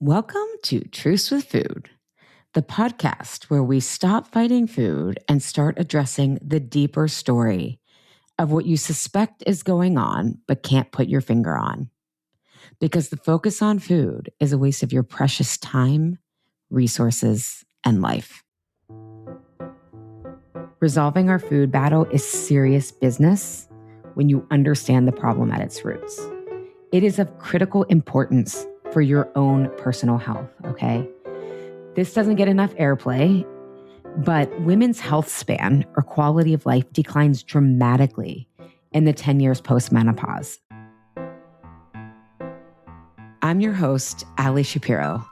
Welcome to Truce with Food, the podcast where we stop fighting food and start addressing the deeper story of what you suspect is going on but can't put your finger on. Because the focus on food is a waste of your precious time, resources, and life. Resolving our food battle is serious business when you understand the problem at its roots. It is of critical importance for your own personal health, okay? This doesn't get enough airplay, but women's health span or quality of life declines dramatically in the 10 years post-menopause. I'm your host, Ali Shapiro,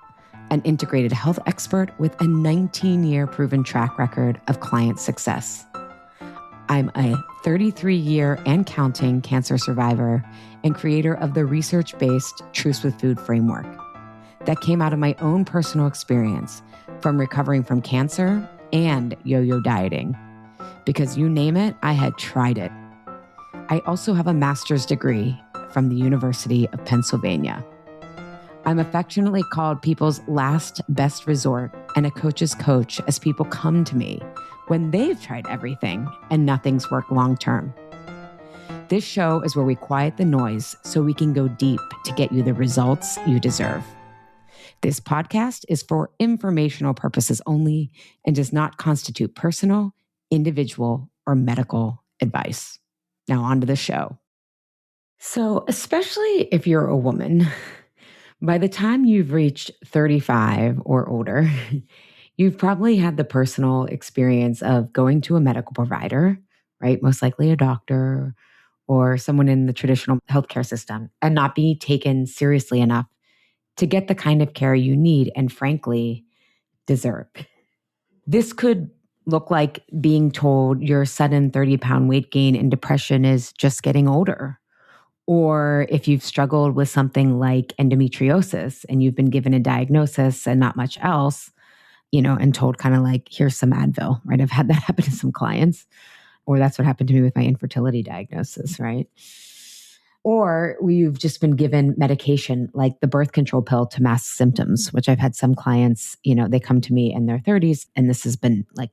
an integrated health expert with a 19-year proven track record of client success. I'm a 33-year and counting cancer survivor and creator of the research-based Truce with Food framework that came out of my own personal experience from recovering from cancer and yo-yo dieting. Because you name it, I had tried it. I also have a master's degree from the University of Pennsylvania. I'm affectionately called people's last best resort and a coach's coach as people come to me when they've tried everything and nothing's worked long-term. This show is where we quiet the noise so we can go deep to get you the results you deserve. This podcast is for informational purposes only and does not constitute personal, individual, or medical advice. Now on to the show. So, especially if you're a woman, by the time you've reached 35 or older, you've probably had the personal experience of going to a medical provider, right? Most likely a doctor or someone in the traditional healthcare system, and not be taken seriously enough to get the kind of care you need and frankly deserve. This could look like being told your sudden 30-pound weight gain and depression is just getting older. Or if you've struggled with something like endometriosis and you've been given a diagnosis and not much else, and told kind of like, here's some Advil, right? I've had that happen to some clients, or that's what happened to me with my infertility diagnosis, right? Or you've just been given medication like the birth control pill to mask symptoms, which I've had some clients, they come to me in their 30s and this has been like,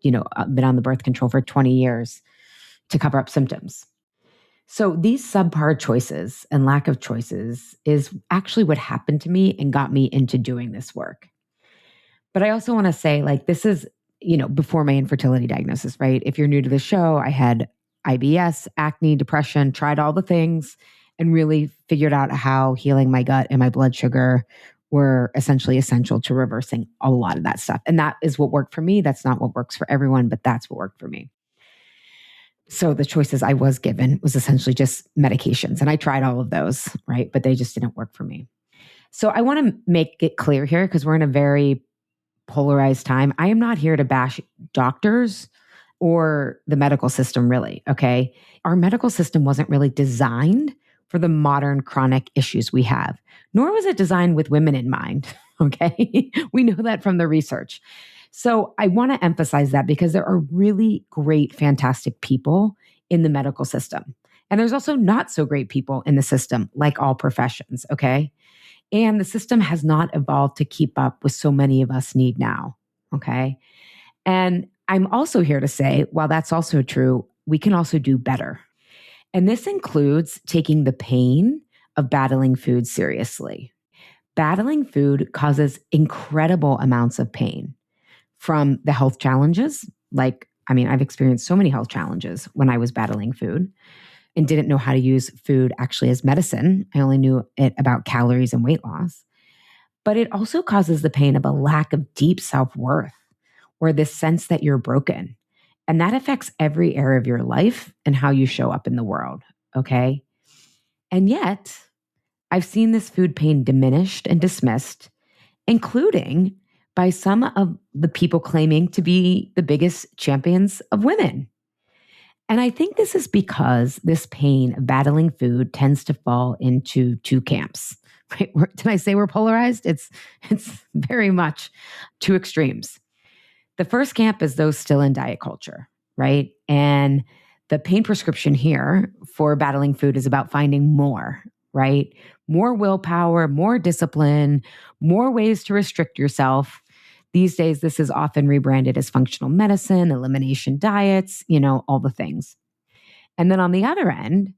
been on the birth control for 20 years to cover up symptoms. So these subpar choices and lack of choices is actually what happened to me and got me into doing this work. But I also want to say, this is, before my infertility diagnosis, right? If you're new to the show, I had IBS, acne, depression, tried all the things and really figured out how healing my gut and my blood sugar were essentially essential to reversing a lot of that stuff. And that is what worked for me. That's not what works for everyone, but that's what worked for me. So the choices I was given was essentially just medications. And I tried all of those, right? But they just didn't work for me. So I want to make it clear here because we're in a very polarized time. I am not here to bash doctors or the medical system, really, okay? Our medical system wasn't really designed for the modern chronic issues we have, nor was it designed with women in mind, okay? We know that from the research. So I want to emphasize that because there are really great, fantastic people in the medical system. And there's also not so great people in the system, like all professions, okay? And the system has not evolved to keep up with so many of us need now, okay? And I'm also here to say, while that's also true, we can also do better. And this includes taking the pain of battling food seriously. Battling food causes incredible amounts of pain from the health challenges. I've experienced so many health challenges when I was battling food and didn't know how to use food actually as medicine. I only knew it about calories and weight loss. But it also causes the pain of a lack of deep self-worth or this sense that you're broken. And that affects every area of your life and how you show up in the world, okay? And yet, I've seen this food pain diminished and dismissed, including by some of the people claiming to be the biggest champions of women. And I think this is because this pain of battling food tends to fall into two camps. Right? Did I say we're polarized? It's very much two extremes. The first camp is those still in diet culture, right? And the pain prescription here for battling food is about finding more, right? more willpower, more discipline, more ways to restrict yourself. These days, this is often rebranded as functional medicine, elimination diets, all the things. And then on the other end,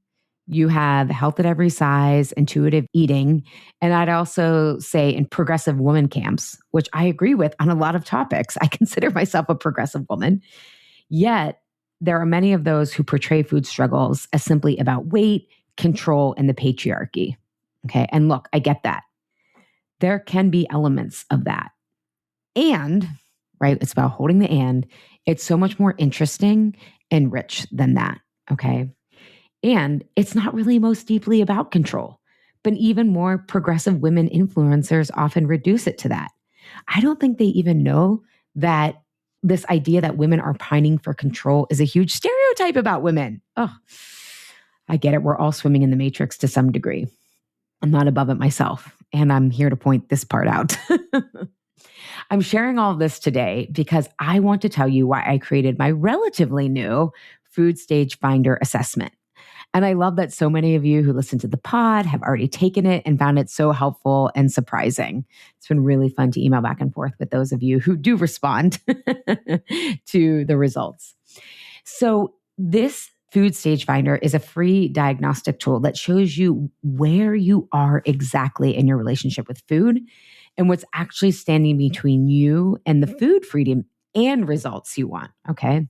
you have health at every size, intuitive eating. And I'd also say in progressive woman camps, which I agree with on a lot of topics. I consider myself a progressive woman. Yet there are many of those who portray food struggles as simply about weight, control, and the patriarchy. Okay. And look, I get that. There can be elements of that. And, right, it's about holding the and. It's so much more interesting and rich than that. Okay. And it's not really most deeply about control, but even more progressive women influencers often reduce it to that. I don't think they even know that this idea that women are pining for control is a huge stereotype about women. Oh, I get it. We're all swimming in the matrix to some degree. I'm not above it myself, and I'm here to point this part out. I'm sharing all of this today because I want to tell you why I created my relatively new Food Stage Finder assessment. And I love that so many of you who listen to the pod have already taken it and found it so helpful and surprising. It's been really fun to email back and forth with those of you who do respond to the results. So this Food Stage Finder is a free diagnostic tool that shows you where you are exactly in your relationship with food and what's actually standing between you and the food freedom and results you want. Okay.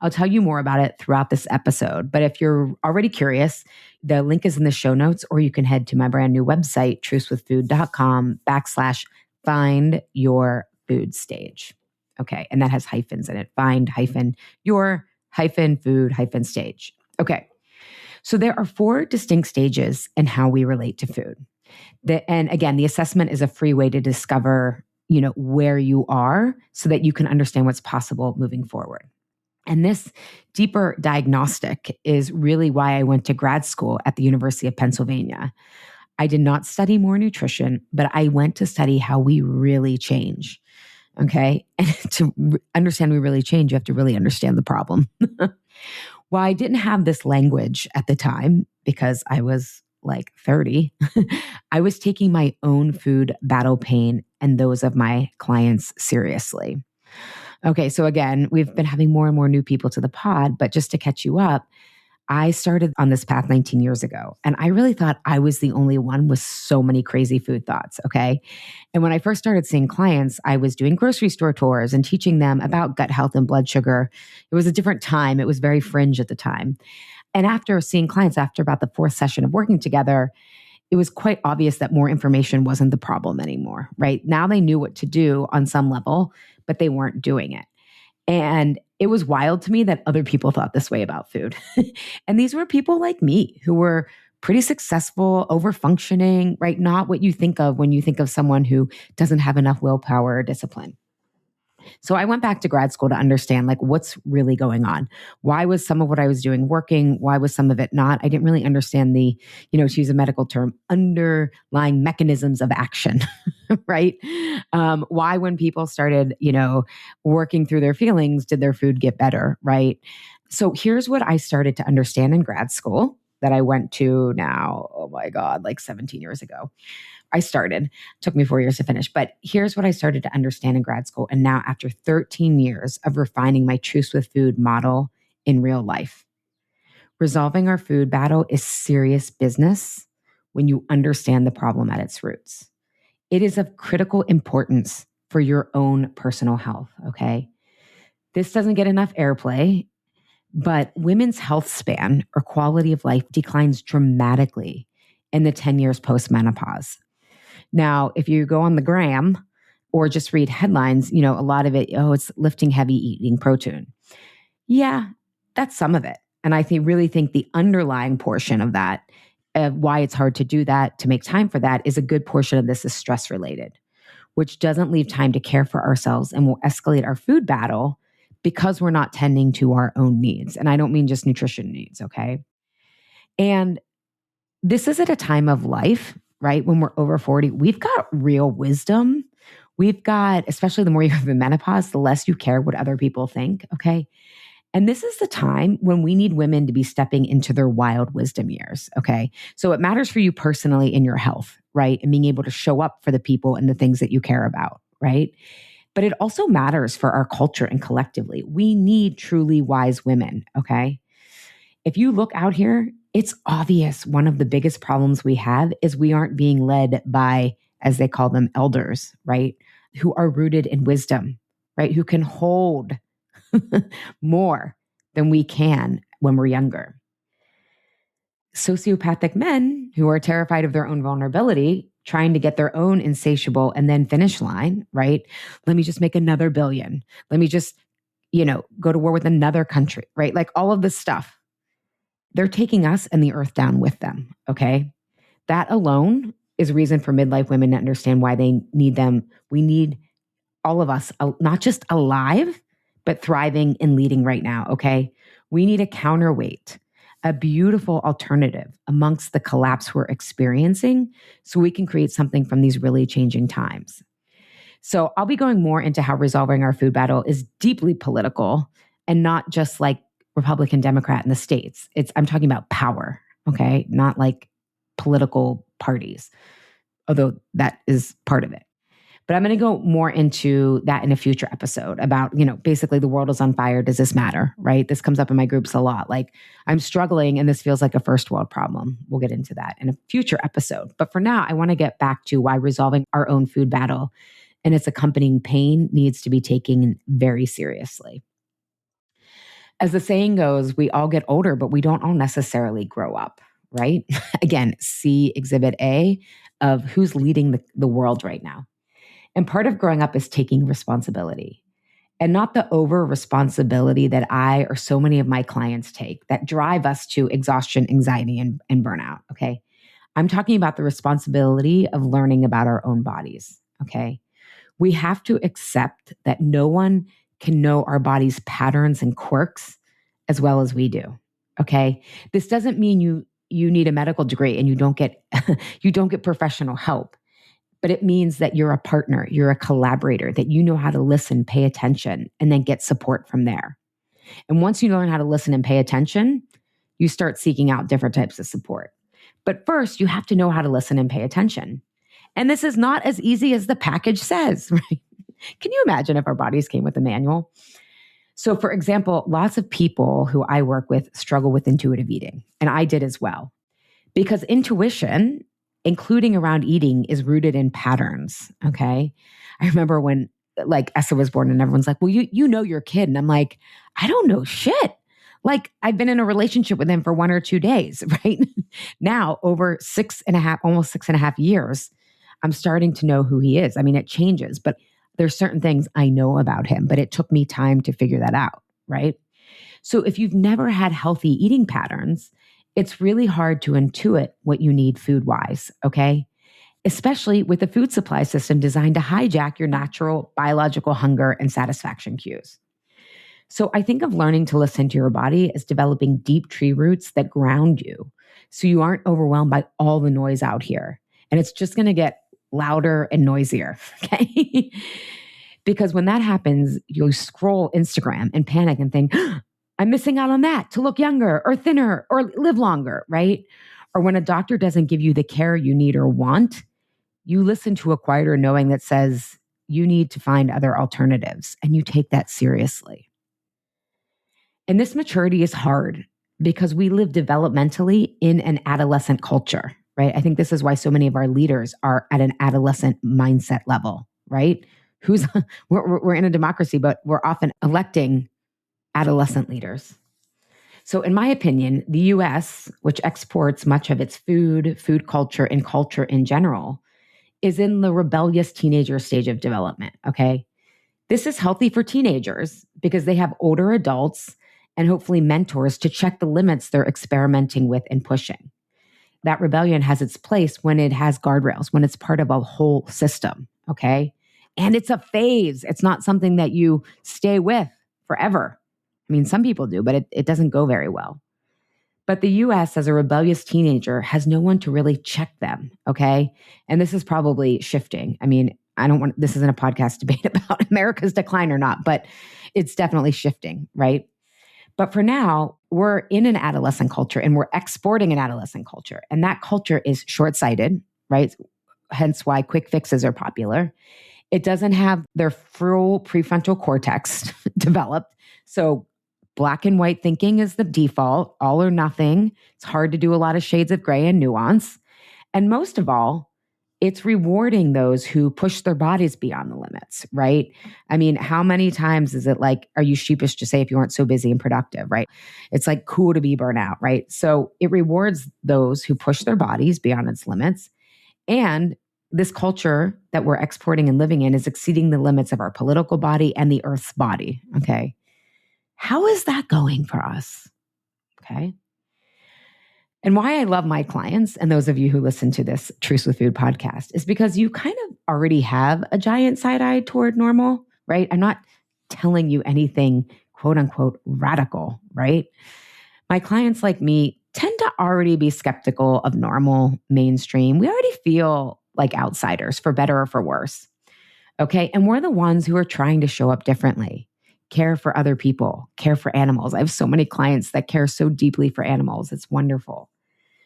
I'll tell you more about it throughout this episode. But if you're already curious, the link is in the show notes, or you can head to my brand new website, trucewithfood.com/find your food stage. Okay. And that has hyphens in it. Find your food stage. Okay. So there are 4 distinct stages in how we relate to food. And again, the assessment is a free way to discover, where you are so that you can understand what's possible moving forward. And this deeper diagnostic is really why I went to grad school at the University of Pennsylvania. I did not study more nutrition, but I went to study how we really change. Okay. And to understand we really change, you have to really understand the problem. Well, I didn't have this language at the time because I was like 30. I was taking my own food battle pain and those of my clients seriously. Okay, so again, we've been having more and more new people to the pod, but just to catch you up, I started on this path 19 years ago, and I really thought I was the only one with so many crazy food thoughts, okay? And when I first started seeing clients, I was doing grocery store tours and teaching them about gut health and blood sugar. It was a different time. It was very fringe at the time. And after seeing clients, after about the 4th session of working together, it was quite obvious that more information wasn't the problem anymore, right? Now they knew what to do on some level, but they weren't doing it. And it was wild to me that other people thought this way about food. And these were people like me who were pretty successful, over-functioning, right? Not what you think of when you think of someone who doesn't have enough willpower or discipline. So I went back to grad school to understand what's really going on. Why was some of what I was doing working? Why was some of it not? I didn't really understand the, to use a medical term, underlying mechanisms of action, right? Why when people started, working through their feelings, did their food get better, right? So here's what I started to understand in grad school that I went to now, oh my God, 17 years ago. Took me 4 years to finish, but here's what I started to understand in grad school. And now after 13 years of refining my Truce with Food model in real life, resolving our food battle is serious business when you understand the problem at its roots. It is of critical importance for your own personal health, okay? This doesn't get enough airplay, but women's health span or quality of life declines dramatically in the 10 years post-menopause. Now, if you go on the gram or just read headlines, a lot of it, it's lifting heavy, eating protein. Yeah, that's some of it. And I really think the underlying portion of that, why it's hard to do that, to make time for that, is a good portion of this is stress related, which doesn't leave time to care for ourselves and will escalate our food battle because we're not tending to our own needs. And I don't mean just nutrition needs, okay? And this is at a time of life, right? When we're over 40, we've got real wisdom. We've got, especially the more you have in menopause, the less you care what other people think, okay? And this is the time when we need women to be stepping into their wild wisdom years. Okay. So it matters for you personally in your health, right? And being able to show up for the people and the things that you care about, right? But it also matters for our culture and collectively. We need truly wise women. Okay. If you look out here, it's obvious one of the biggest problems we have is we aren't being led by, as they call them, elders, right? Who are rooted in wisdom, right? Who can hold more than we can when we're younger. Sociopathic men who are terrified of their own vulnerability, trying to get their own insatiable and then finish line, right? Let me just make another billion. Let me just, go to war with another country, right? Like all of this stuff. They're taking us and the earth down with them, okay? That alone is a reason for midlife women to understand why they need them. We need all of us, not just alive, but thriving and leading right now, okay? We need a counterweight, a beautiful alternative amongst the collapse we're experiencing so we can create something from these really changing times. So I'll be going more into how resolving our food battle is deeply political and not just like Republican, Democrat in the States. I'm talking about power, okay? Not like political parties, although that is part of it. But I'm going to go more into that in a future episode about, basically the world is on fire. Does this matter, right? This comes up in my groups a lot. Like I'm struggling and this feels like a first world problem. We'll get into that in a future episode. But for now, I want to get back to why resolving our own food battle and its accompanying pain needs to be taken very seriously. As the saying goes, we all get older, but we don't all necessarily grow up, right? Again, see Exhibit A of who's leading the world right now. And part of growing up is taking responsibility, and not the over responsibility that I or so many of my clients take that drive us to exhaustion, anxiety, and burnout. Okay. I'm talking about the responsibility of learning about our own bodies. Okay. We have to accept that no one can know our body's patterns and quirks as well as we do. Okay. This doesn't mean you need a medical degree and you don't get professional help. But it means that you're a partner, you're a collaborator, that you know how to listen, pay attention, and then get support from there. And once you learn how to listen and pay attention, you start seeking out different types of support. But first, you have to know how to listen and pay attention. And this is not as easy as the package says, right? Can you imagine if our bodies came with a manual? So for example, lots of people who I work with struggle with intuitive eating, and I did as well. Because intuition, including around eating, is rooted in patterns, okay? I remember when like Essa was born and everyone's like, well, you know your kid. And I'm like, I don't know shit. Like I've been in a relationship with him for 1 or 2 days, right? Now, over almost 6.5 years, I'm starting to know who he is. I mean, it changes, but there's certain things I know about him, but it took me time to figure that out, right? So if you've never had healthy eating patterns, it's really hard to intuit what you need food-wise, okay? Especially with a food supply system designed to hijack your natural biological hunger and satisfaction cues. So I think of learning to listen to your body as developing deep tree roots that ground you so you aren't overwhelmed by all the noise out here. And it's just going to get louder and noisier, okay? Because when that happens, you'll scroll Instagram and panic and think, I'm missing out on that to look younger or thinner or live longer, right? Or when a doctor doesn't give you the care you need or want, you listen to a quieter knowing that says you need to find other alternatives, and you take that seriously. And this maturity is hard because we live developmentally in an adolescent culture, right? I think this is why so many of our leaders are at an adolescent mindset level, right? We're in a democracy, but we're often electing adolescent leaders. So in my opinion, the US, which exports much of its food culture, and culture in general, is in the rebellious teenager stage of development, okay? This is healthy for teenagers because they have older adults and hopefully mentors to check the limits they're experimenting with and pushing. That rebellion has its place when it has guardrails, when it's part of a whole system, okay? And it's a phase. It's not something that you stay with forever. I mean, some people do, but it doesn't go very well. But the US, as a rebellious teenager, has no one to really check them, okay? And this is probably shifting. I mean, this isn't a podcast debate about America's decline or not, but it's definitely shifting, right? But for now, we're in an adolescent culture and we're exporting an adolescent culture. And that culture is short-sighted, right? Hence why quick fixes are popular. It doesn't have their full prefrontal cortex developed. So black and white thinking is the default, all or nothing. It's hard to do a lot of shades of gray and nuance. And most of all, it's rewarding those who push their bodies beyond the limits, right? I mean, how many times is it like, are you sheepish to say if you weren't so busy and productive, right? It's like cool to be burnout, right? So it rewards those who push their bodies beyond its limits. And this culture that we're exporting and living in is exceeding the limits of our political body and the earth's body, okay? How is that going for us? Okay. And why I love my clients and those of you who listen to this Truce with Food podcast is because you kind of already have a giant side eye toward normal, right? I'm not telling you anything quote unquote radical, right? My clients like me tend to already be skeptical of normal mainstream. We already feel like outsiders for better or for worse. Okay. And we're the ones who are trying to show up differently, care for other people, care for animals. I have so many clients that care so deeply for animals. It's wonderful.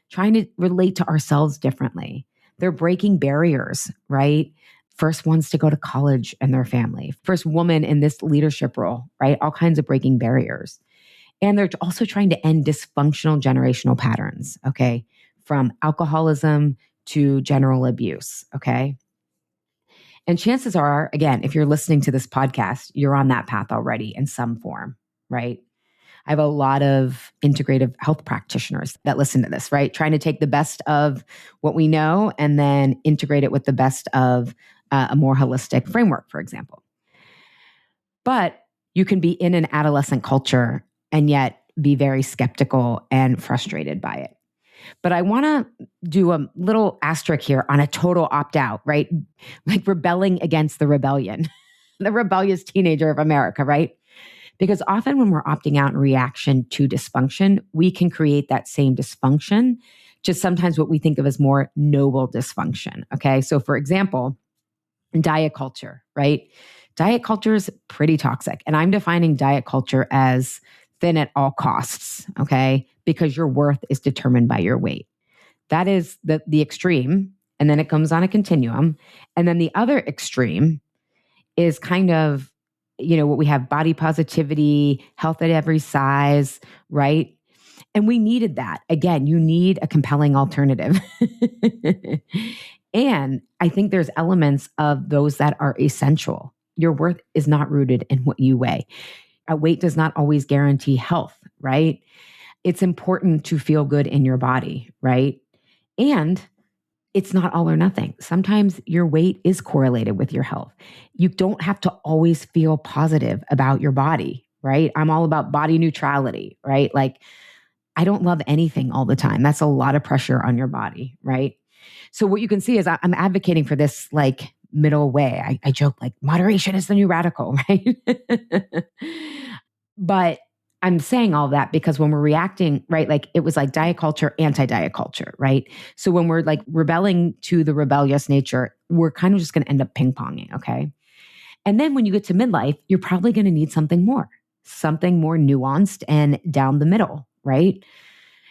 Trying to relate to ourselves differently. They're breaking barriers, right? First ones to go to college in their family, first woman in this leadership role, right? All kinds of breaking barriers. And they're also trying to end dysfunctional generational patterns, okay? From alcoholism to general abuse, okay? And chances are, again, if you're listening to this podcast, you're on that path already in some form, right? I have a lot of integrative health practitioners that listen to this, right? Trying to take the best of what we know and then integrate it with the best of a more holistic framework, for example. But you can be in an adolescent culture and yet be very skeptical and frustrated by it. But I want to do a little asterisk here on a total opt-out, right? Like rebelling against the rebellion, the rebellious teenager of America, right? Because often when we're opting out in reaction to dysfunction, we can create that same dysfunction, just sometimes what we think of as more noble dysfunction, okay? So for example, diet culture, right? Diet culture is pretty toxic. And I'm defining diet culture as thin at all costs, okay? Because your worth is determined by your weight. That is the extreme. And then it comes on a continuum. And then the other extreme is kind of, what we have: body positivity, health at every size, right? And we needed that. Again, you need a compelling alternative. And I think there's elements of those that are essential. Your worth is not rooted in what you weigh. A weight does not always guarantee health, right? It's important to feel good in your body, right? And it's not all or nothing. Sometimes your weight is correlated with your health. You don't have to always feel positive about your body, right? I'm all about body neutrality, right? Like, I don't love anything all the time. That's a lot of pressure on your body, right? So what you can see is I'm advocating for this like middle way. I joke like moderation is the new radical, right? But I'm saying all that because when we're reacting, right, like it was like diet culture, anti-diet culture, right? So when we're like rebelling to the rebellious nature, we're kind of just going to end up ping-ponging, okay? And then when you get to midlife, you're probably going to need something more nuanced and down the middle, right?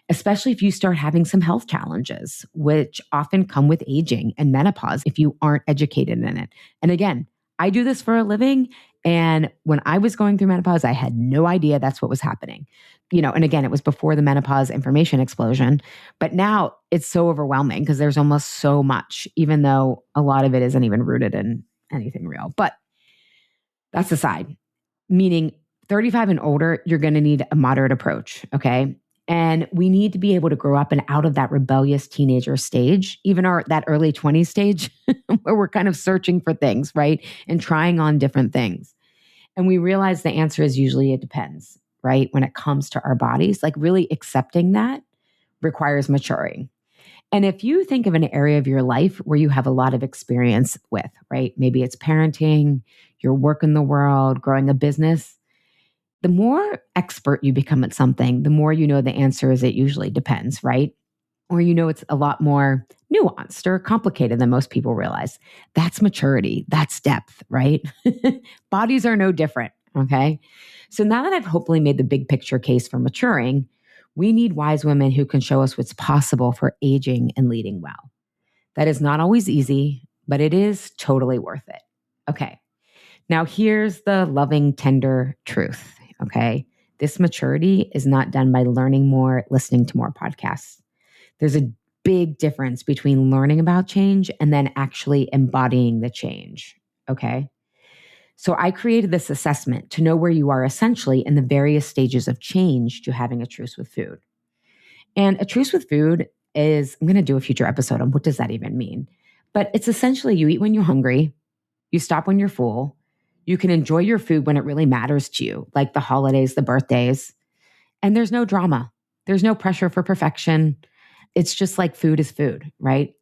Especially if you start having some health challenges, which often come with aging and menopause if you aren't educated in it. And again, I do this for a living. And when I was going through menopause, I had no idea that's what was happening. And again, it was before the menopause information explosion. But now it's so overwhelming because there's almost so much, even though a lot of it isn't even rooted in anything real. But that's aside, meaning 35 and older, you're going to need a moderate approach, okay? And we need to be able to grow up and out of that rebellious teenager stage, even that early 20s stage where we're kind of searching for things, right? And trying on different things. And we realize the answer is usually it depends, right? When it comes to our bodies, like really accepting that requires maturing. And if you think of an area of your life where you have a lot of experience with, right? Maybe it's parenting, your work in the world, growing a business. The more expert you become at something, the more you know the answer is it usually depends, right? Or it's a lot more nuanced or complicated than most people realize. That's maturity. That's depth, right? Bodies are no different, Okay. So now that I've hopefully made the big picture case for maturing, we need wise women who can show us what's possible for aging and leading well. That is not always easy, but it is totally worth it. Okay. Now here's the loving, tender truth. Okay. This maturity is not done by learning more, listening to more podcasts. There's a big difference between learning about change and then actually embodying the change. Okay. So I created this assessment to know where you are essentially in the various stages of change to having a truce with food. And a truce with food is, I'm going to do a future episode on what does that even mean? But it's essentially you eat when you're hungry, you stop when you're full, you can enjoy your food when it really matters to you, like the holidays, the birthdays, and there's no drama. There's no pressure for perfection. It's just like food is food, right?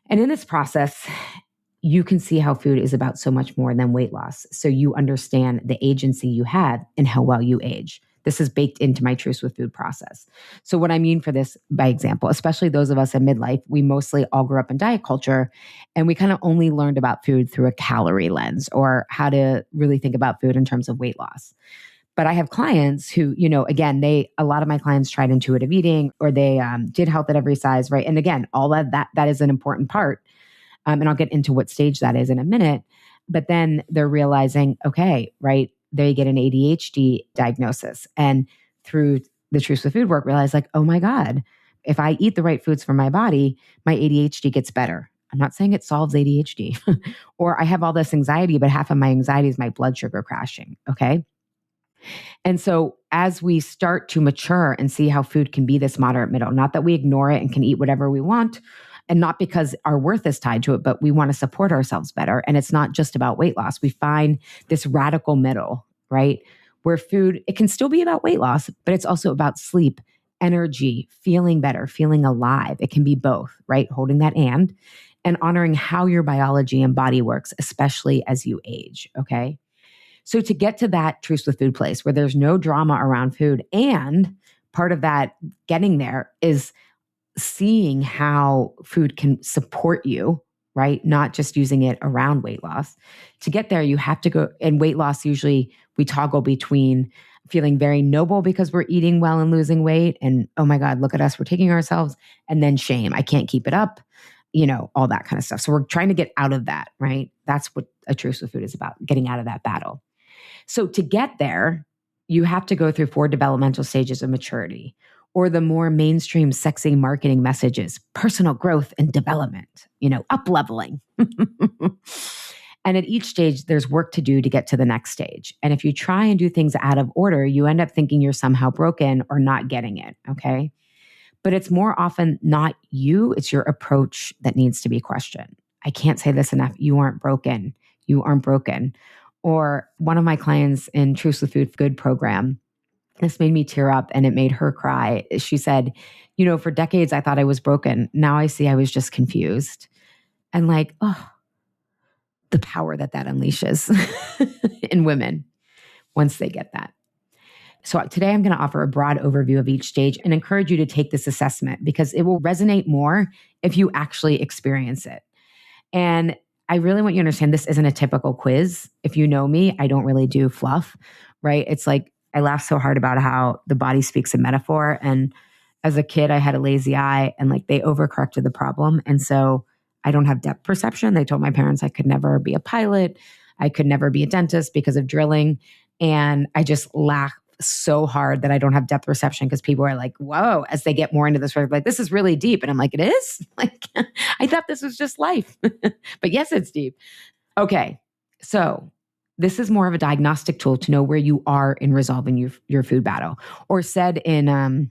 And in this process, you can see how food is about so much more than weight loss. So you understand the agency you have and how well you age. This is baked into my Truce with Food process. So what I mean for this, by example, especially those of us in midlife, we mostly all grew up in diet culture and we kind of only learned about food through a calorie lens or how to really think about food in terms of weight loss. But I have clients who, again, a lot of my clients tried intuitive eating or they did health at every size, right? And again, all of that is an important part. And I'll get into what stage that is in a minute. But then they're realizing, okay, right, they get an ADHD diagnosis. And through the Truce with Food work, realize like, oh my God, if I eat the right foods for my body, my ADHD gets better. I'm not saying it solves ADHD. Or I have all this anxiety, but half of my anxiety is my blood sugar crashing. Okay. And so as we start to mature and see how food can be this moderate middle, not that we ignore it and can eat whatever we want, and not because our worth is tied to it, but we want to support ourselves better. And it's not just about weight loss. We find this radical middle, right? Where food, it can still be about weight loss, but it's also about sleep, energy, feeling better, feeling alive. It can be both, right? Holding that and honoring how your biology and body works, especially as you age, okay? So to get to that Truce with Food place where there's no drama around food, and part of that getting there is seeing how food can support you, right? Not just using it around weight loss. To get there, you have to go, and weight loss, usually we toggle between feeling very noble because we're eating well and losing weight. And oh my God, look at us, we're taking ourselves. And then shame, I can't keep it up, all that kind of stuff. So we're trying to get out of that, right? That's what a Truce with Food is about, getting out of that battle. So to get there, you have to go through 4 developmental stages of maturity, or the more mainstream sexy marketing messages, personal growth and development, up leveling. And at each stage, there's work to do to get to the next stage. And if you try and do things out of order, you end up thinking you're somehow broken or not getting it, okay? But it's more often not you, it's your approach that needs to be questioned. I can't say this enough. You aren't broken. You aren't broken. Or one of my clients in Truce with Food Good program, this made me tear up and it made her cry. She said, for decades, I thought I was broken. Now I see I was just confused. And like, the power that unleashes in women once they get that. So today I'm going to offer a broad overview of each stage and encourage you to take this assessment because it will resonate more if you actually experience it. And I really want you to understand this isn't a typical quiz. If you know me, I don't really do fluff, right? It's like, I laugh so hard about how the body speaks in metaphor. And as a kid, I had a lazy eye and like they overcorrected the problem. And so I don't have depth perception. They told my parents I could never be a pilot. I could never be a dentist because of drilling. And I just laugh so hard that I don't have depth perception because people are like, whoa, as they get more into this, like, this is really deep. And I'm like, it is? Like, I thought this was just life. But yes, it's deep. Okay. So this is more of a diagnostic tool to know where you are in resolving your food battle, or said in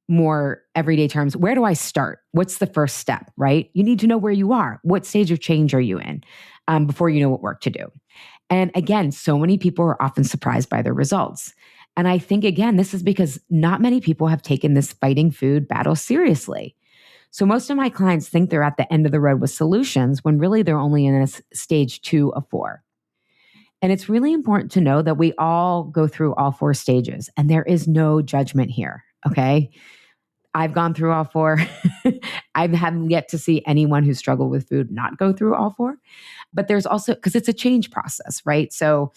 more everyday terms, where do I start? What's the first step, right? You need to know where you are. What stage of change are you in before you know what work to do? And again, so many people are often surprised by their results. And I think, again, this is because not many people have taken this fighting food battle seriously. So most of my clients think they're at the end of the road with solutions when really they're only in a stage 2 of 4. And it's really important to know that we all go through all 4 stages and there is no judgment here, okay? I've gone through all 4. I haven't yet to see anyone who struggled with food not go through all 4. But there's also, because it's a change process, right? So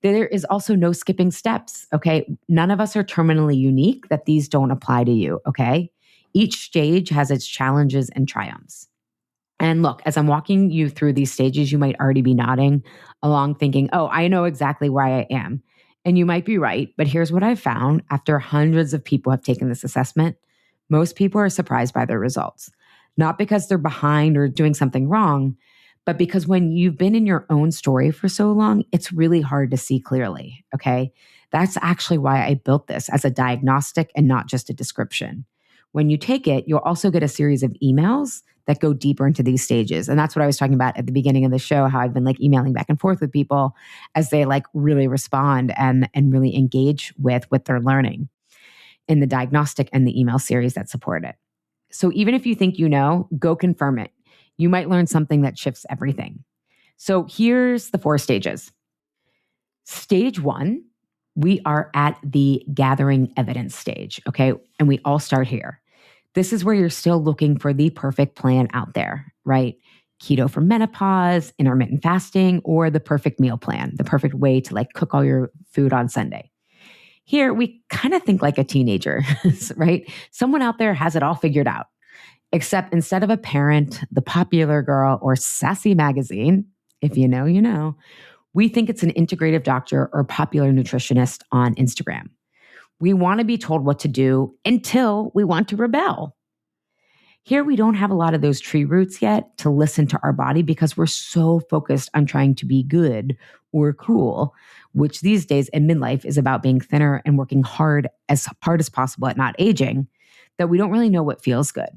There is also no skipping steps, okay? None of us are terminally unique that these don't apply to you, okay? Each stage has its challenges and triumphs. And look, as I'm walking you through these stages, you might already be nodding along thinking, oh, I know exactly where I am. And you might be right, but here's what I've found after hundreds of people have taken this assessment. Most people are surprised by their results, not because they're behind or doing something wrong, but because when you've been in your own story for so long, it's really hard to see clearly, okay? That's actually why I built this as a diagnostic and not just a description. When you take it, you'll also get a series of emails that go deeper into these stages. And that's what I was talking about at the beginning of the show, how I've been like emailing back and forth with people as they like really respond and really engage with what they're learning in the diagnostic and the email series that support it. So even if you think you know, go confirm it. You might learn something that shifts everything. So here's the 4 stages. Stage 1, we are at the gathering evidence stage, okay? And we all start here. This is where you're still looking for the perfect plan out there, right? Keto for menopause, intermittent fasting, or the perfect meal plan, the perfect way to like cook all your food on Sunday. Here, we kind of think like a teenager, right? Someone out there has it all figured out. Except instead of a parent, the popular girl, or sassy magazine, if you know, you know, we think it's an integrative doctor or popular nutritionist on Instagram. We want to be told what to do until we want to rebel. Here, we don't have a lot of those tree roots yet to listen to our body because we're so focused on trying to be good or cool, which these days in midlife is about being thinner and working hard as possible at not aging, that we don't really know what feels good.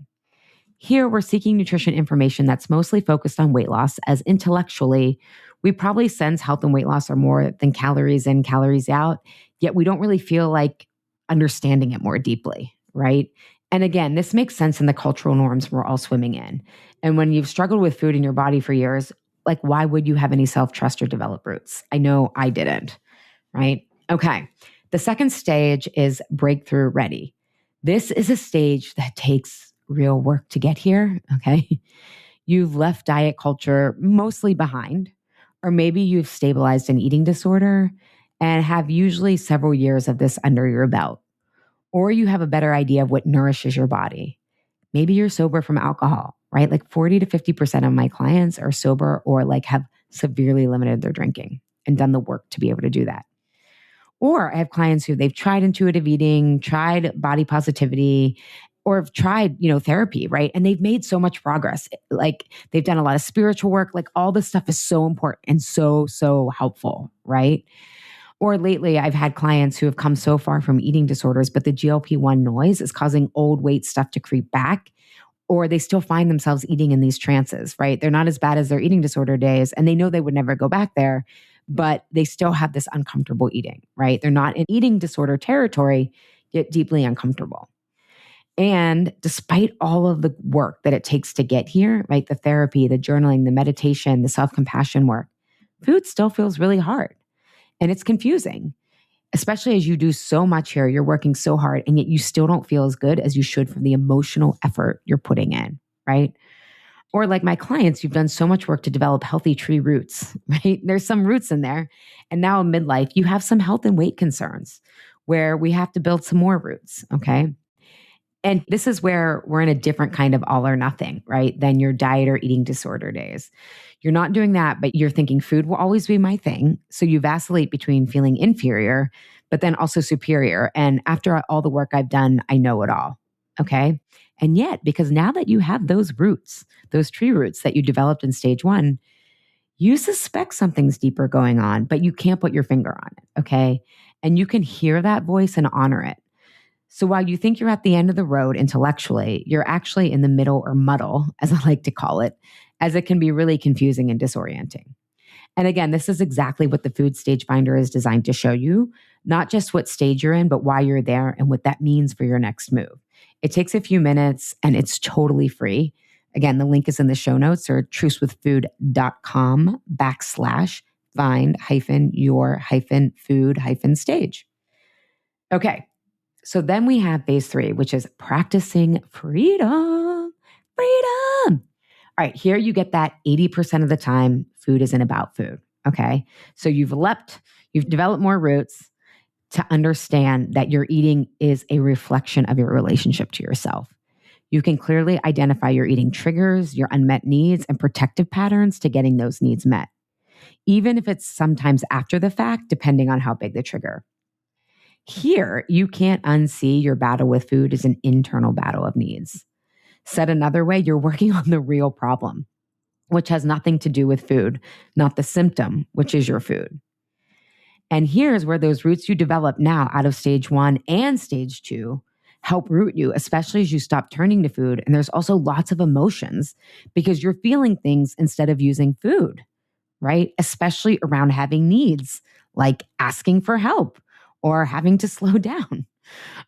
Here, we're seeking nutrition information that's mostly focused on weight loss, as intellectually, we probably sense health and weight loss are more than calories in, calories out, yet we don't really feel like understanding it more deeply, right? And again, this makes sense in the cultural norms we're all swimming in. And when you've struggled with food in your body for years, like why would you have any self-trust or develop roots? I know I didn't, right? Okay. The second stage is breakthrough ready. This is a stage that takes real work to get here, okay? You've left diet culture mostly behind, or maybe you've stabilized an eating disorder and have usually several years of this under your belt. Or you have a better idea of what nourishes your body. Maybe you're sober from alcohol, right? Like 40 to 50% of my clients are sober or like have severely limited their drinking and done the work to be able to do that. Or I have clients who they've tried intuitive eating, tried body positivity, or have tried, therapy, right? And they've made so much progress. Like they've done a lot of spiritual work. Like all this stuff is so important and so helpful, right? Or lately, I've had clients who have come so far from eating disorders, but the GLP-1 noise is causing old weight stuff to creep back, or they still find themselves eating in these trances, right? They're not as bad as their eating disorder days, and they know they would never go back there, but they still have this uncomfortable eating, right? They're not in eating disorder territory, yet deeply uncomfortable. And despite all of the work that it takes to get here, right? The therapy, the journaling, the meditation, the self-compassion work, food still feels really hard. And it's confusing, especially as you do so much here. You're working so hard, and yet you still don't feel as good as you should from the emotional effort you're putting in, right? Or like my clients, you've done so much work to develop healthy tree roots, right? There's some roots in there. And now in midlife, you have some health and weight concerns where we have to build some more roots, okay? And this is where we're in a different kind of all or nothing, right? Than your diet or eating disorder days. You're not doing that, but you're thinking food will always be my thing. So you vacillate between feeling inferior, but then also superior. And after all the work I've done, I know it all. Okay. And yet, because now that you have those roots, those tree roots that you developed in stage 1, you suspect something's deeper going on, but you can't put your finger on it. Okay. And you can hear that voice and honor it. So while you think you're at the end of the road intellectually, you're actually in the middle or muddle, as I like to call it, as it can be really confusing and disorienting. And again, this is exactly what the food stage finder is designed to show you, not just what stage you're in, but why you're there and what that means for your next move. It takes a few minutes and it's totally free. Again, the link is in the show notes or trucewithfood.com/find-your-food-stage. Okay. So then we have phase 3, which is practicing freedom. Freedom. All right, here you get that 80% of the time, food isn't about food. Okay. So you've developed more roots to understand that your eating is a reflection of your relationship to yourself. You can clearly identify your eating triggers, your unmet needs, and protective patterns to getting those needs met, even if it's sometimes after the fact, depending on how big the trigger. Here, you can't unsee your battle with food as an internal battle of needs. Said another way, you're working on the real problem, which has nothing to do with food, not the symptom, which is your food. And here's where those roots you develop now out of stage 1 and stage 2 help root you, especially as you stop turning to food. And there's also lots of emotions because you're feeling things instead of using food, right? Especially around having needs like asking for help or having to slow down.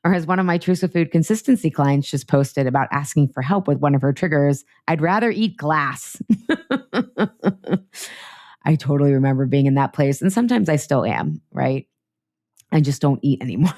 Or as one of my Truce with Food consistency clients just posted about asking for help with one of her triggers, I'd rather eat glass. I totally remember being in that place. And sometimes I still am, right? I just don't eat anymore.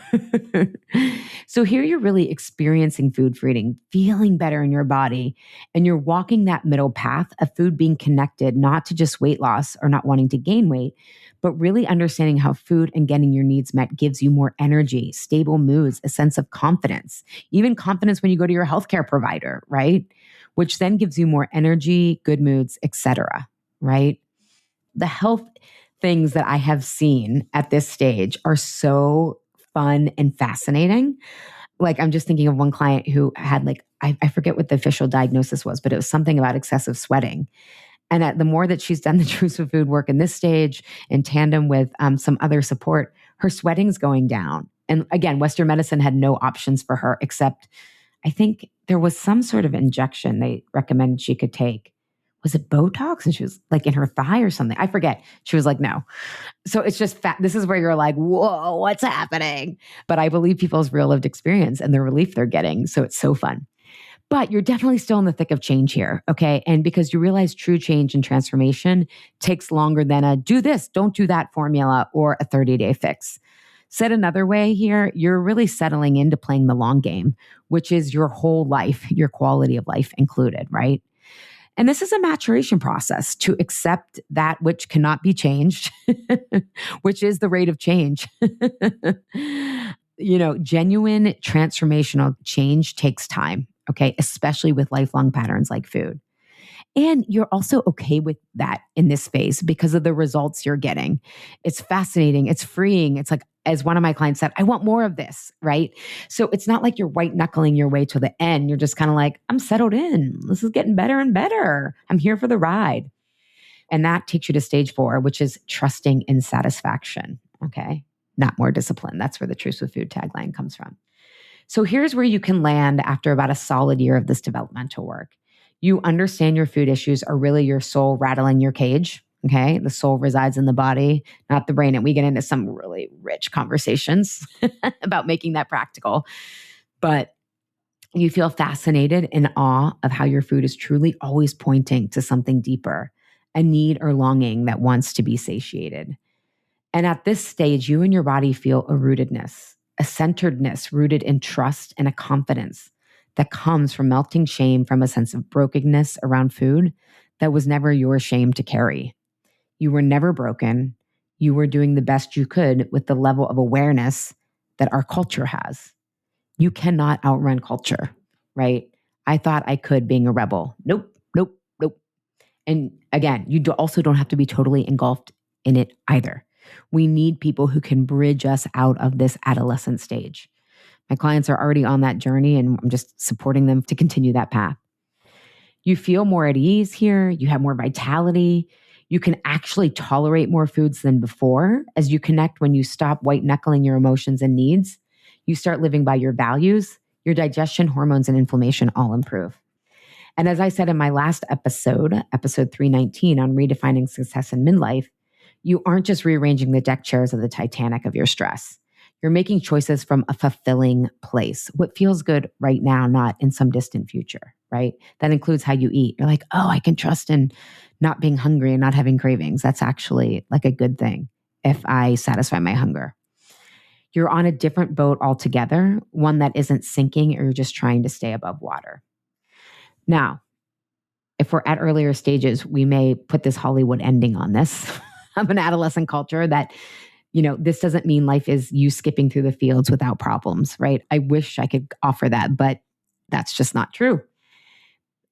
So here you're really experiencing food freedom, feeling better in your body, and you're walking that middle path of food being connected, not to just weight loss or not wanting to gain weight, but really understanding how food and getting your needs met gives you more energy, stable moods, a sense of confidence, even confidence when you go to your healthcare provider, right? Which then gives you more energy, good moods, etc., right? The health things that I have seen at this stage are so fun and fascinating. Like I'm just thinking of one client who had I forget what the official diagnosis was, but it was something about excessive sweating. And the more that she's done the Truce with Food work in this stage in tandem with some other support, her sweating's going down. And again, Western medicine had no options for her except I think there was some sort of injection they recommended she could take. Was it Botox? And she was like in her thigh or something. I forget. She was like, no. So it's just this is where you're like, whoa, what's happening? But I believe people's real lived experience and the relief they're getting. So it's so fun. But you're definitely still in the thick of change here. Okay. And because you realize true change and transformation takes longer than a do this, don't do that formula or a 30-day fix. Said another way here, you're really settling into playing the long game, which is your whole life, your quality of life included, right? And this is a maturation process to accept that which cannot be changed, which is the rate of change. Genuine transformational change takes time, okay, especially with lifelong patterns like food. And you're also okay with that in this space because of the results you're getting. It's fascinating. It's freeing. It's like, as one of my clients said, I want more of this, right? So it's not like you're white knuckling your way to the end. You're just kind of like, I'm settled in. This is getting better and better. I'm here for the ride. And that takes you to stage 4, which is trusting in satisfaction. Okay. Not more discipline. That's where the Truce with Food tagline comes from. So here's where you can land after about a solid year of this developmental work. You understand your food issues are really your soul rattling your cage. Okay. The soul resides in the body, not the brain. And we get into some really rich conversations about making that practical. But you feel fascinated in awe of how your food is truly always pointing to something deeper, a need or longing that wants to be satiated. And at this stage, you and your body feel a rootedness, a centeredness rooted in trust and a confidence that comes from melting shame from a sense of brokenness around food that was never your shame to carry. You were never broken. You were doing the best you could with the level of awareness that our culture has. You cannot outrun culture, right? I thought I could being a rebel. Nope, nope, nope. And again, you also don't have to be totally engulfed in it either. We need people who can bridge us out of this adolescent stage. My clients are already on that journey and I'm just supporting them to continue that path. You feel more at ease here. You have more vitality. You can actually tolerate more foods than before as you connect when you stop white knuckling your emotions and needs. You start living by your values. Your digestion, hormones, and inflammation all improve. And as I said in my last episode, episode 319 on redefining success in midlife, you aren't just rearranging the deck chairs of the Titanic of your stress. You're making choices from a fulfilling place. What feels good right now, not in some distant future, right? That includes how you eat. You're like, oh, I can trust in not being hungry and not having cravings. That's actually like a good thing if I satisfy my hunger. You're on a different boat altogether, one that isn't sinking or you're just trying to stay above water. Now, if we're at earlier stages, we may put this Hollywood ending on this. of an adolescent culture that, this doesn't mean life is you skipping through the fields without problems, right? I wish I could offer that, but that's just not true.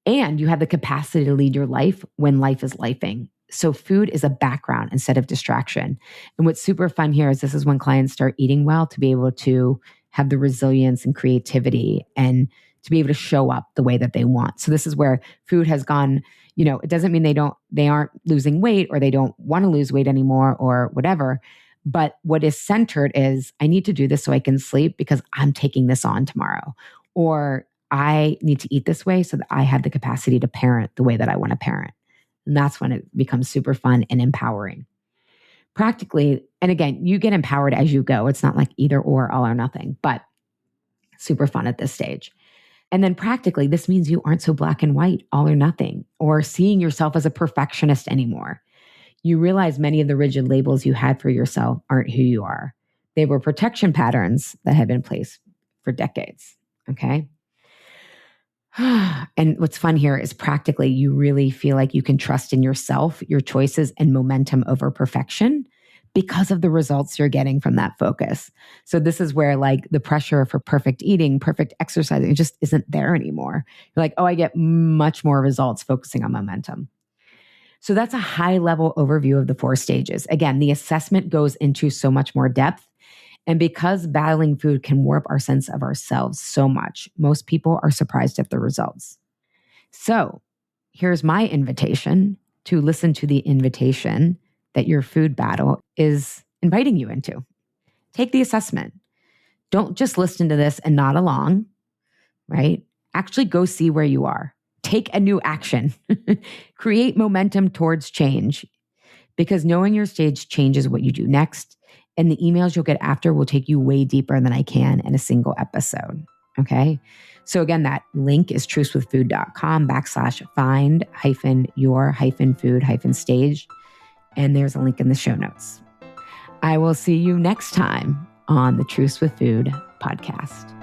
And you have the capacity to lead your life when life is lifing. So food is a background instead of distraction. And what's super fun here is this is when clients start eating well to be able to have the resilience and creativity and to be able to show up the way that they want. So this is where food has gone, it doesn't mean they aren't losing weight or they don't want to lose weight anymore or whatever. But what is centered is I need to do this so I can sleep because I'm taking this on tomorrow. Or I need to eat this way so that I have the capacity to parent the way that I want to parent. And that's when it becomes super fun and empowering. Practically, and again, you get empowered as you go. It's not like either or, all or nothing, but super fun at this stage. And then practically, this means you aren't so black and white, all or nothing, or seeing yourself as a perfectionist anymore. You realize many of the rigid labels you had for yourself aren't who you are. They were protection patterns that had been in place for decades, okay? And what's fun here is practically you really feel like you can trust in yourself, your choices, and momentum over perfection because of the results you're getting from that focus. So this is where like the pressure for perfect eating, perfect exercising, it just isn't there anymore. You're like, oh, I get much more results focusing on momentum. So that's a high level overview of the 4 stages. Again, the assessment goes into so much more depth. And because battling food can warp our sense of ourselves so much, most people are surprised at the results. So here's my invitation to listen to the invitation that your food battle is inviting you into. Take the assessment. Don't just listen to this and nod along, right? Actually go see where you are. Take a new action. Create momentum towards change because knowing your stage changes what you do next. And the emails you'll get after will take you way deeper than I can in a single episode. Okay. So again, that link is trucewithfood.com/find-your-food-stage. And there's a link in the show notes. I will see you next time on the Truce with Food podcast.